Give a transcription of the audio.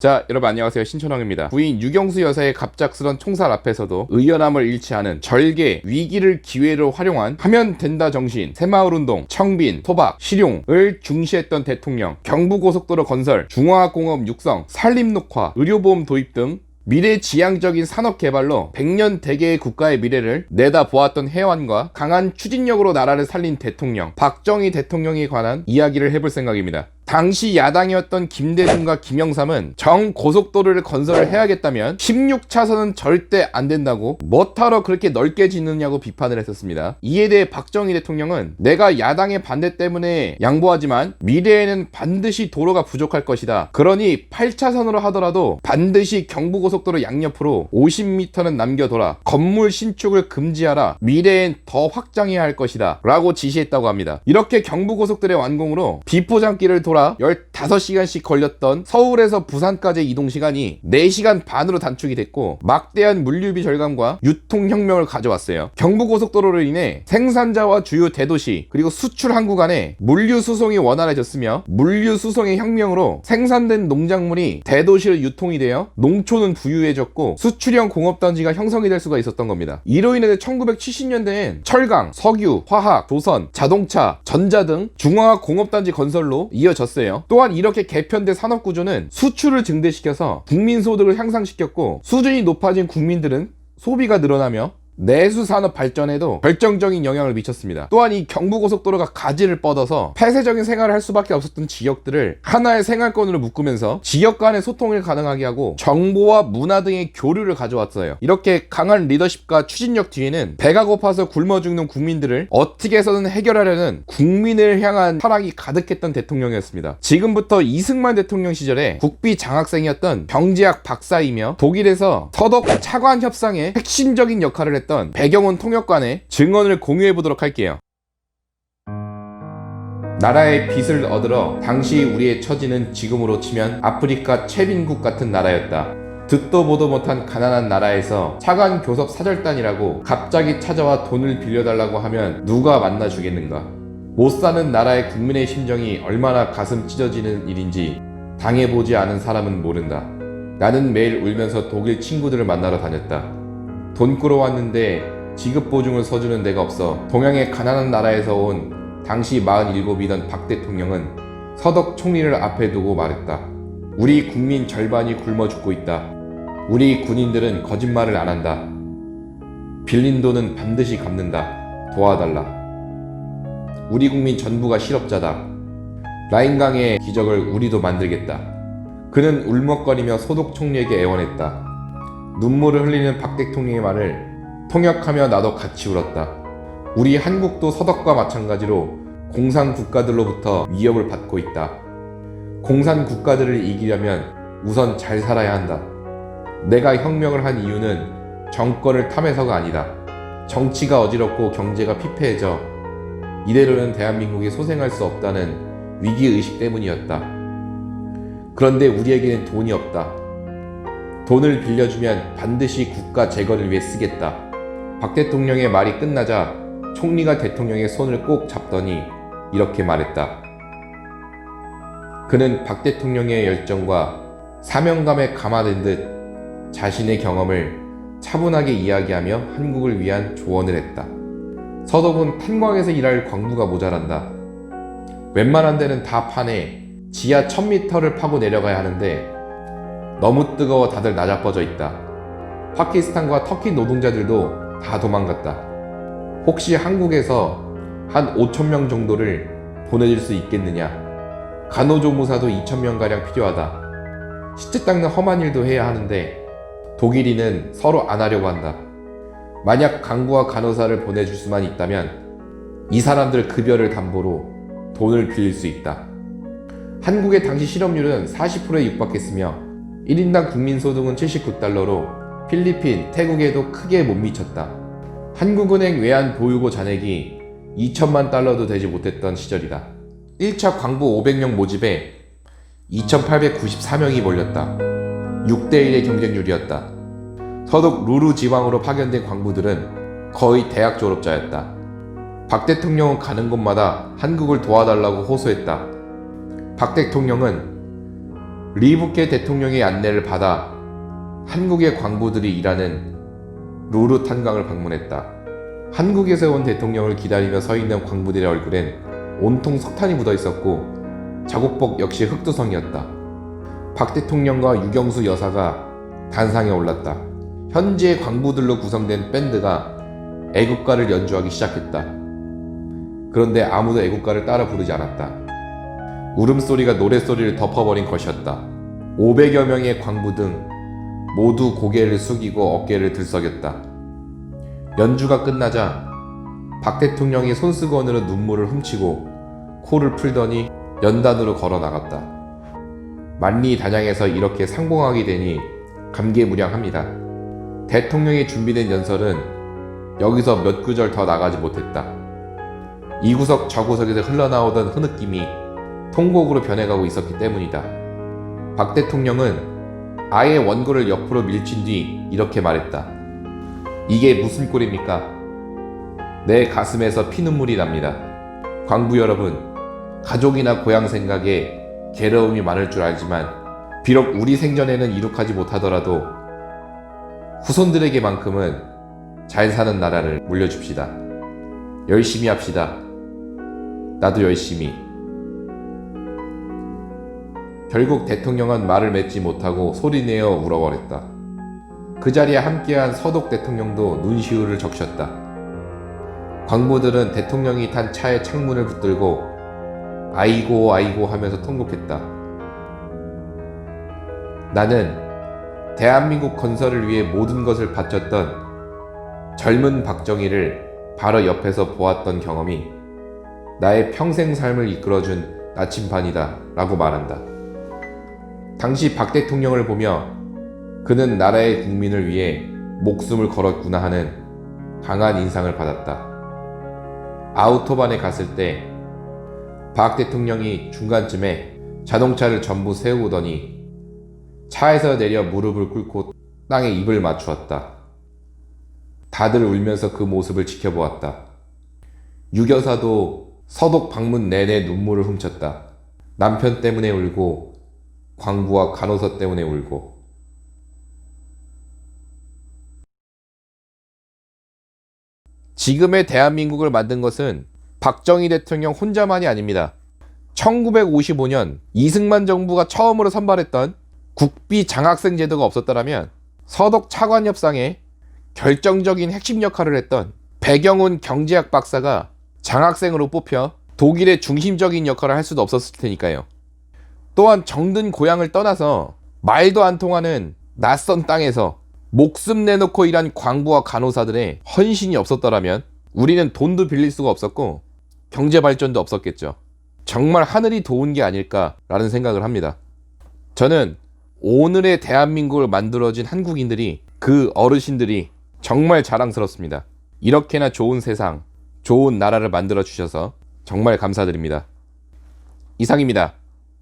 자, 여러분 안녕하세요. 신천왕입니다. 부인 유경수 여사의 갑작스런 총살 앞에서도 의연함을 잃지 않은 절개, 위기를 기회로 활용한 하면 된다 정신, 새마을운동, 청빈, 토박, 실용을 중시했던 대통령, 경부고속도로 건설, 중화학공업 육성, 산림녹화, 의료보험 도입 등 미래지향적인 산업개발로 100년 대계의 국가의 미래를 내다보았던 해완과 강한 추진력으로 나라를 살린 대통령, 박정희 대통령에 관한 이야기를 해볼 생각입니다. 당시 야당이었던 김대중과 김영삼은 정고속도로를 건설을 해야겠다면 16차선은 절대 안 된다고 뭐하러 그렇게 넓게 짓느냐고 비판을 했었습니다. 이에 대해 박정희 대통령은 내가 야당의 반대 때문에 양보하지만 미래에는 반드시 도로가 부족할 것이다. 그러니 8차선으로 하더라도 반드시 경부고속도로 양옆으로 50m는 남겨둬라. 건물 신축을 금지하라. 미래엔 더 확장해야 할 것이다. 라고 지시했다고 합니다. 이렇게 경부고속도로의 완공으로 비포장길을 돌아 15시간씩 걸렸던 서울에서 부산까지의 이동시간이 4시간 반으로 단축이 됐고 막대한 물류비 절감과 유통혁명을 가져왔어요. 경부고속도로로 인해 생산자와 주요 대도시 그리고 수출 항구 간의 물류수송이 원활해졌으며 물류수송의 혁명으로 생산된 농작물이 대도시로 유통이 되어 농촌은 부유해졌고 수출형 공업단지가 형성이 될 수가 있었던 겁니다. 이로 인해 1970년대엔 철강, 석유, 화학, 조선, 자동차, 전자 등 중화학 공업단지 건설로 이어졌습니다. 또한 이렇게 개편된 산업구조는 수출을 증대시켜서 국민소득을 향상시켰고 수준이 높아진 국민들은 소비가 늘어나며 내수 산업 발전에도 결정적인 영향을 미쳤습니다. 또한 이 경부고속도로가 가지를 뻗어서 폐쇄적인 생활을 할 수밖에 없었던 지역들을 하나의 생활권으로 묶으면서 지역 간의 소통을 가능하게 하고 정보와 문화 등의 교류를 가져왔어요. 이렇게 강한 리더십과 추진력 뒤에는 배가 고파서 굶어 죽는 국민들을 어떻게 해서든 해결하려는 국민을 향한 철학이 가득했던 대통령이었습니다. 지금부터 이승만 대통령 시절에 국비 장학생이었던 경제학 박사이며 독일에서 서독 차관 협상의 핵심적인 역할을 했던 배경원 통역관의 증언을 공유해 보도록 할게요. 나라의 빚을 얻으러 당시 우리의 처지는 지금으로 치면 아프리카 최빈국 같은 나라였다. 듣도 보도 못한 가난한 나라에서 차관 교섭 사절단이라고 갑자기 찾아와 돈을 빌려달라고 하면 누가 만나주겠는가? 못 사는 나라의 국민의 심정이 얼마나 가슴 찢어지는 일인지 당해보지 않은 사람은 모른다. 나는 매일 울면서 독일 친구들을 만나러 다녔다. 돈 끌어왔는데 지급보증을 서주는 데가 없어 동양의 가난한 나라에서 온 당시 47이던 박 대통령은 서덕 총리를 앞에 두고 말했다. 우리 국민 절반이 굶어 죽고 있다. 우리 군인들은 거짓말을 안 한다. 빌린 돈은 반드시 갚는다. 도와달라. 우리 국민 전부가 실업자다. 라인강의 기적을 우리도 만들겠다. 그는 울먹거리며 서독 총리에게 애원했다. 눈물을 흘리는 박 대통령의 말을 통역하며 나도 같이 울었다. 우리 한국도 서독과 마찬가지로 공산 국가들로부터 위협을 받고 있다. 공산 국가들을 이기려면 우선 잘 살아야 한다. 내가 혁명을 한 이유는 정권을 탐해서가 아니다. 정치가 어지럽고 경제가 피폐해져 이대로는 대한민국이 소생할 수 없다는 위기의식 때문이었다. 그런데 우리에게는 돈이 없다. 돈을 빌려주면 반드시 국가 재건을 위해 쓰겠다. 박 대통령의 말이 끝나자 총리가 대통령의 손을 꼭 잡더니 이렇게 말했다. 그는 박 대통령의 열정과 사명감에 감화된 듯 자신의 경험을 차분하게 이야기하며 한국을 위한 조언을 했다. 서독은 탄광에서 일할 광부가 모자란다. 웬만한 데는 다 파내 지하 1000m를 파고 내려가야 하는데 너무 뜨거워 다들 나자빠져 있다. 파키스탄과 터키 노동자들도 다 도망갔다. 혹시 한국에서 한 5,000명 정도를 보내줄 수 있겠느냐? 간호조무사도 2,000명가량 필요하다. 시체 닦는 험한 일도 해야 하는데 독일인은 서로 안 하려고 한다. 만약 간부와 간호사를 보내줄 수만 있다면 이 사람들 급여를 담보로 돈을 빌릴 수 있다. 한국의 당시 실업률은 40%에 육박했으며 1인당 국민소득은 79달러로 필리핀, 태국에도 크게 못 미쳤다. 한국은행 외환보유고 잔액이 2천만 달러도 되지 못했던 시절이다. 1차 광부 500명 모집에 2,894명이 몰렸다. 6대1의 경쟁률이었다. 서독 루루 지방으로 파견된 광부들은 거의 대학 졸업자였다. 박 대통령은 가는 곳마다 한국을 도와달라고 호소했다. 박 대통령은 리부케 대통령의 안내를 받아 한국의 광부들이 일하는 루르탄강을 방문했다. 한국에서 온 대통령을 기다리며 서 있는 광부들의 얼굴엔 온통 석탄이 묻어 있었고 작업복 역시 흑두성이었다. 박 대통령과 유경수 여사가 단상에 올랐다. 현지의 광부들로 구성된 밴드가 애국가를 연주하기 시작했다. 그런데 아무도 애국가를 따라 부르지 않았다. 울음소리가 노랫소리를 덮어버린 것이었다. 500여 명의 광부 등 모두 고개를 숙이고 어깨를 들썩였다. 연주가 끝나자 박 대통령이 손수건으로 눈물을 훔치고 코를 풀더니 연단으로 걸어 나갔다. 만리단양에서 이렇게 상봉하게 되니 감개무량합니다. 대통령이 준비된 연설은 여기서 몇 구절 더 나가지 못했다. 이 구석 저 구석에서 흘러나오던 흐느낌이 통곡으로 변해가고 있었기 때문이다. 박 대통령은 아예 원고를 옆으로 밀친 뒤 이렇게 말했다. 이게 무슨 꼴입니까? 내 가슴에서 피눈물이 납니다. 광부 여러분, 가족이나 고향 생각에 괴로움이 많을 줄 알지만 비록 우리 생전에는 이룩하지 못하더라도 후손들에게만큼은 잘 사는 나라를 물려줍시다. 열심히 합시다. 나도 열심히. 결국 대통령은 말을 맺지 못하고 소리내어 울어버렸다. 그 자리에 함께한 서독 대통령도 눈시울을 적셨다. 광부들은 대통령이 탄 차의 창문을 붙들고 아이고 아이고 하면서 통곡했다. 나는 대한민국 건설을 위해 모든 것을 바쳤던 젊은 박정희를 바로 옆에서 보았던 경험이 나의 평생 삶을 이끌어준 나침반이다 라고 말한다. 당시 박 대통령을 보며 그는 나라의 국민을 위해 목숨을 걸었구나 하는 강한 인상을 받았다. 아우토반에 갔을 때 박 대통령이 중간쯤에 자동차를 전부 세우더니 차에서 내려 무릎을 꿇고 땅에 입을 맞추었다. 다들 울면서 그 모습을 지켜보았다. 유여사도 서독 방문 내내 눈물을 훔쳤다. 남편 때문에 울고 광부와 간호사 때문에 울고. 지금의 대한민국을 만든 것은 박정희 대통령 혼자만이 아닙니다. 1955년 이승만 정부가 처음으로 선발했던 국비 장학생 제도가 없었더라면 서독 차관 협상에 결정적인 핵심 역할을 했던 배경훈 경제학 박사가 장학생으로 뽑혀 독일의 중심적인 역할을 할 수도 없었을 테니까요. 또한 정든 고향을 떠나서 말도 안 통하는 낯선 땅에서 목숨 내놓고 일한 광부와 간호사들의 헌신이 없었더라면 우리는 돈도 빌릴 수가 없었고 경제 발전도 없었겠죠. 정말 하늘이 도운 게 아닐까라는 생각을 합니다. 저는 오늘의 대한민국을 만들어진 한국인들이, 그 어르신들이 정말 자랑스럽습니다. 이렇게나 좋은 세상, 좋은 나라를 만들어 주셔서 정말 감사드립니다. 이상입니다.